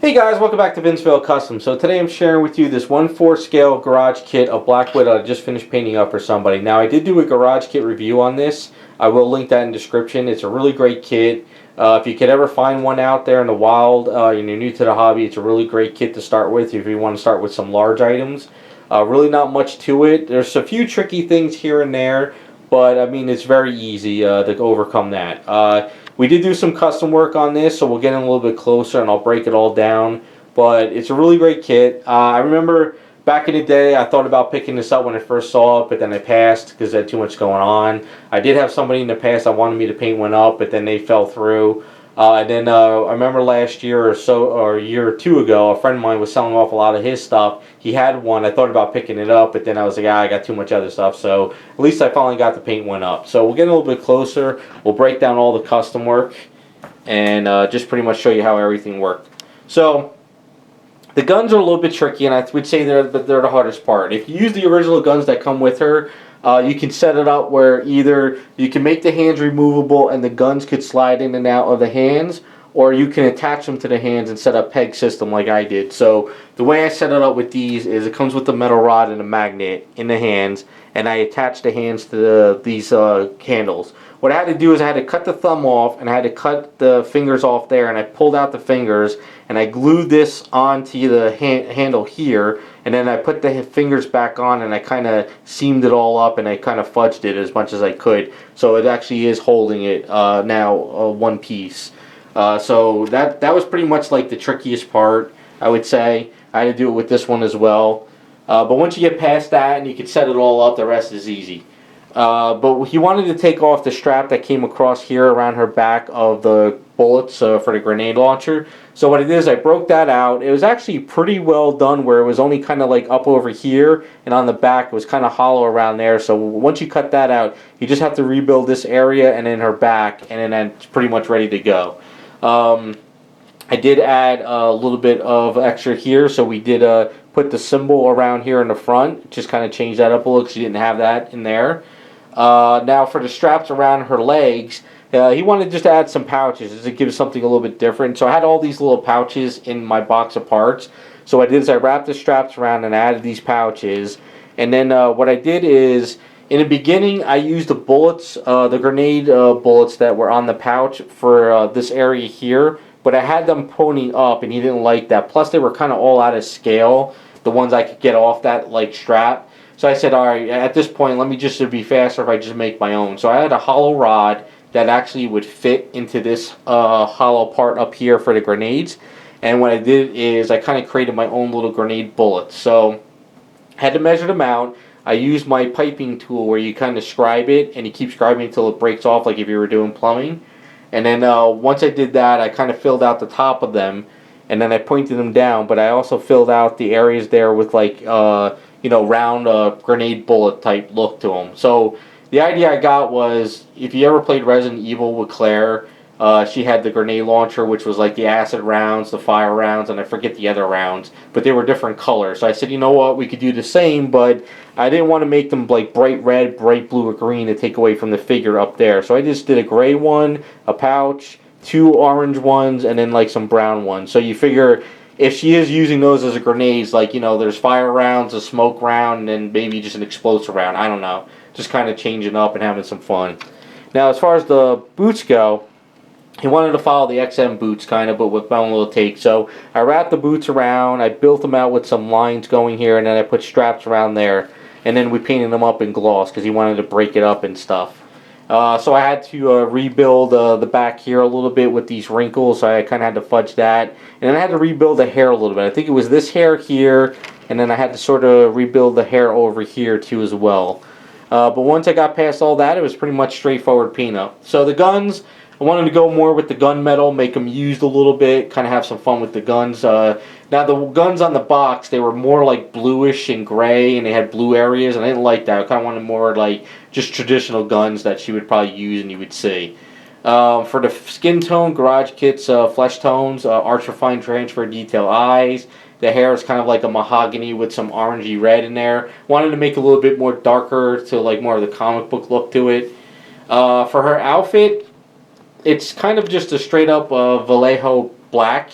Hey guys, welcome back to Vinceville Custom. So today I'm sharing with you this 1/4 scale garage kit of Black Widow I just finished painting up for somebody. Now I did do a garage kit review on this. I will link that in the description. It's a really great kit. If you could ever find one out there in the wild and you're new to the hobby, it's a really great kit to start with if you want to start with some large items. Really not much to it. There's a few tricky things here and there, but I mean it's very easy to overcome that. We did do some custom work on this, so we'll get in a little bit closer and I'll break it all down. But it's a really great kit. I remember back in the day I thought about picking this up when I first saw it, but then I passed because I had too much going on. I did have somebody in the past that wanted me to paint one up, but then they fell through. And then I remember last year or so, or a year or two ago, a friend of mine was selling off a lot of his stuff. He had one. I thought about picking it up, but then I was like, I got too much other stuff. So at least I finally got to paint one up. So we'll get a little bit closer. We'll break down all the custom work and just pretty much show you how everything worked. So the guns are a little bit tricky, and I would say they're the hardest part. If you use the original guns that come with her, you can set it up where either you can make the hands removable and the guns could slide in and out of the hands, or you can attach them to the hands and set up peg system like I did. So the way I set it up with these is it comes with a metal rod and a magnet in the hands, and I attach the hands to these handles. What I had to do is I had to cut the thumb off and I had to cut the fingers off there, and I pulled out the fingers and I glued this onto the handle here, and then I put the fingers back on and I kind of seamed it all up and I kind of fudged it as much as I could, so it actually is holding it now one piece. So that was pretty much like the trickiest part, I would say. I had to do it with this one as well. But once you get past that and you can set it all up, the rest is easy. But he wanted to take off the strap that came across here around her back of the bullets for the grenade launcher. So what I did is I broke that out. It was actually pretty well done, where it was only kind of like up over here, and on the back it was kind of hollow around there. So once you cut that out, you just have to rebuild this area and then her back, and then it's pretty much ready to go. I did add a little bit of extra here, so we did put the symbol around here in the front, just kind of change that up a little because you didn't have that in there. Now for the straps around her legs, he wanted just to add some pouches just to give something a little bit different. So I had all these little pouches in my box of parts. So what I did is I wrapped the straps around and added these pouches. And then what I did is, in the beginning, I used the bullets, the grenade bullets that were on the pouch for this area here. But I had them pointing up, and he didn't like that. Plus, they were kind of all out of scale, the ones I could get off that like strap. So I said, all right, at this point, let me just be faster if I just make my own. So I had a hollow rod that actually would fit into this hollow part up here for the grenades. And what I did is I kind of created my own little grenade bullets. So I had to measure them out. I used my piping tool where you kind of scribe it, and you keep scribing until it breaks off like if you were doing plumbing. And then once I did that, I kind of filled out the top of them, and then I pointed them down. But I also filled out the areas there with like round grenade bullet type look to them. So the idea I got was, if you ever played Resident Evil with Claire, she had the grenade launcher, which was like the acid rounds, the fire rounds, and I forget the other rounds, but they were different colors. So I said, you know what, we could do the same, but I didn't want to make them like bright red, bright blue, or green to take away from the figure up there. So I just did a gray one, a pouch, two orange ones, and then like some brown ones. So you figure if she is using those as a grenades, like, there's fire rounds, a smoke round, and then maybe just an explosive round. I don't know. Just kind of changing up and having some fun. Now, as far as the boots go, he wanted to follow the XM boots kind of, but with my own little take. So I wrapped the boots around, I built them out with some lines going here, and then I put straps around there. And then we painted them up in gloss because he wanted to break it up and stuff. So I had to rebuild the back here a little bit with these wrinkles, so I kind of had to fudge that. And then I had to rebuild the hair a little bit. I think it was this hair here, and then I had to sort of rebuild the hair over here too as well. But once I got past all that, it was pretty much straightforward paint-up. So the guns, I wanted to go more with the gunmetal, make them used a little bit, kind of have some fun with the guns. Now the guns on the box, they were more like bluish and gray, and they had blue areas, and I didn't like that. I kind of wanted more like just traditional guns that she would probably use and you would see. For the skin tone, garage kits, flesh tones, Archer Fine Transfer Detail eyes. The hair is kind of like a mahogany with some orangey red in there. Wanted to make it a little bit more darker to like more of the comic book look to it. For her outfit, it's kind of just a straight up Vallejo black.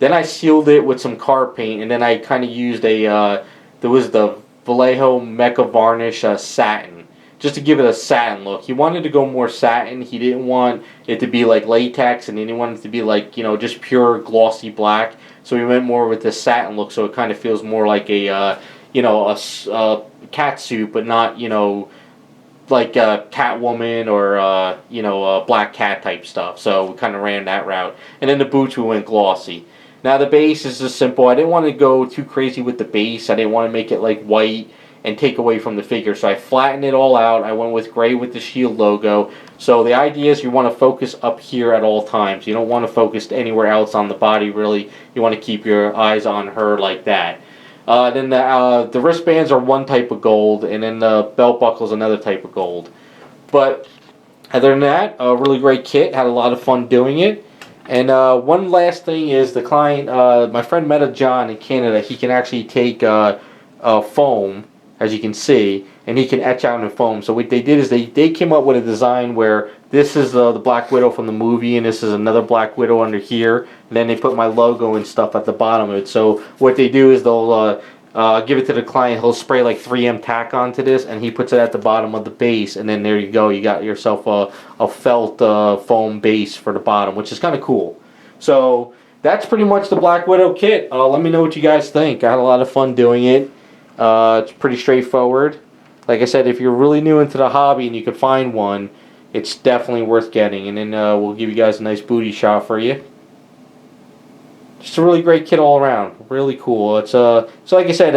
Then I sealed it with some car paint, and then I kind of used there was the Vallejo Mecha Varnish satin, just to give it a satin look. He wanted to go more satin. He didn't want it to be like latex, and he didn't want it to be like, just pure glossy black. So we went more with the satin look, so it kind of feels more like a cat suit, but not, like a Catwoman or a Black Cat type stuff. So we kind of ran that route. And then the boots, we went glossy. Now the base is just simple. I didn't want to go too crazy with the base. I didn't want to make it like white and take away from the figure. So I flattened it all out. I went with gray with the Shield logo. So the idea is you want to focus up here at all times. You don't want to focus anywhere else on the body, really. You want to keep your eyes on her like that. Then the wristbands are one type of gold, and then the belt buckle is another type of gold. But other than that, a really great kit. Had a lot of fun doing it. And one last thing is the client, my friend met a John in Canada. He can actually take foam, as you can see, and he can etch out in foam. So what they did is they came up with a design where this is the Black Widow from the movie, and this is another Black Widow under here. And then they put my logo and stuff at the bottom of it. So what they do is they'll give it to the client. He'll spray like 3M tack onto this, and he puts it at the bottom of the base. And then there you go. You got yourself a felt foam base for the bottom, which is kind of cool. So that's pretty much the Black Widow kit. Let me know what you guys think. I had a lot of fun doing it. It's pretty straightforward. Like I said, if you're really new into the hobby and you can find one, it's definitely worth getting. And then we'll give you guys a nice booty shot for you. Just a really great kit all around. Really cool. It's so like I said,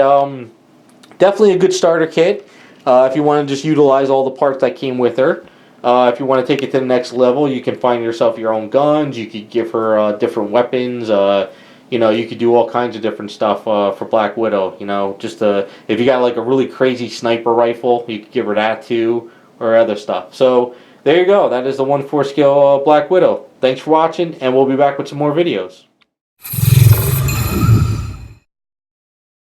definitely a good starter kit. If you want to just utilize all the parts that came with her. If you want to take it to the next level, you can find yourself your own guns. You could give her different weapons. You could do all kinds of different stuff for Black Widow. Just if you got like a really crazy sniper rifle, you could give her that too, or other stuff. So there you go. That is the 1/4 scale Black Widow. Thanks for watching, and we'll be back with some more videos.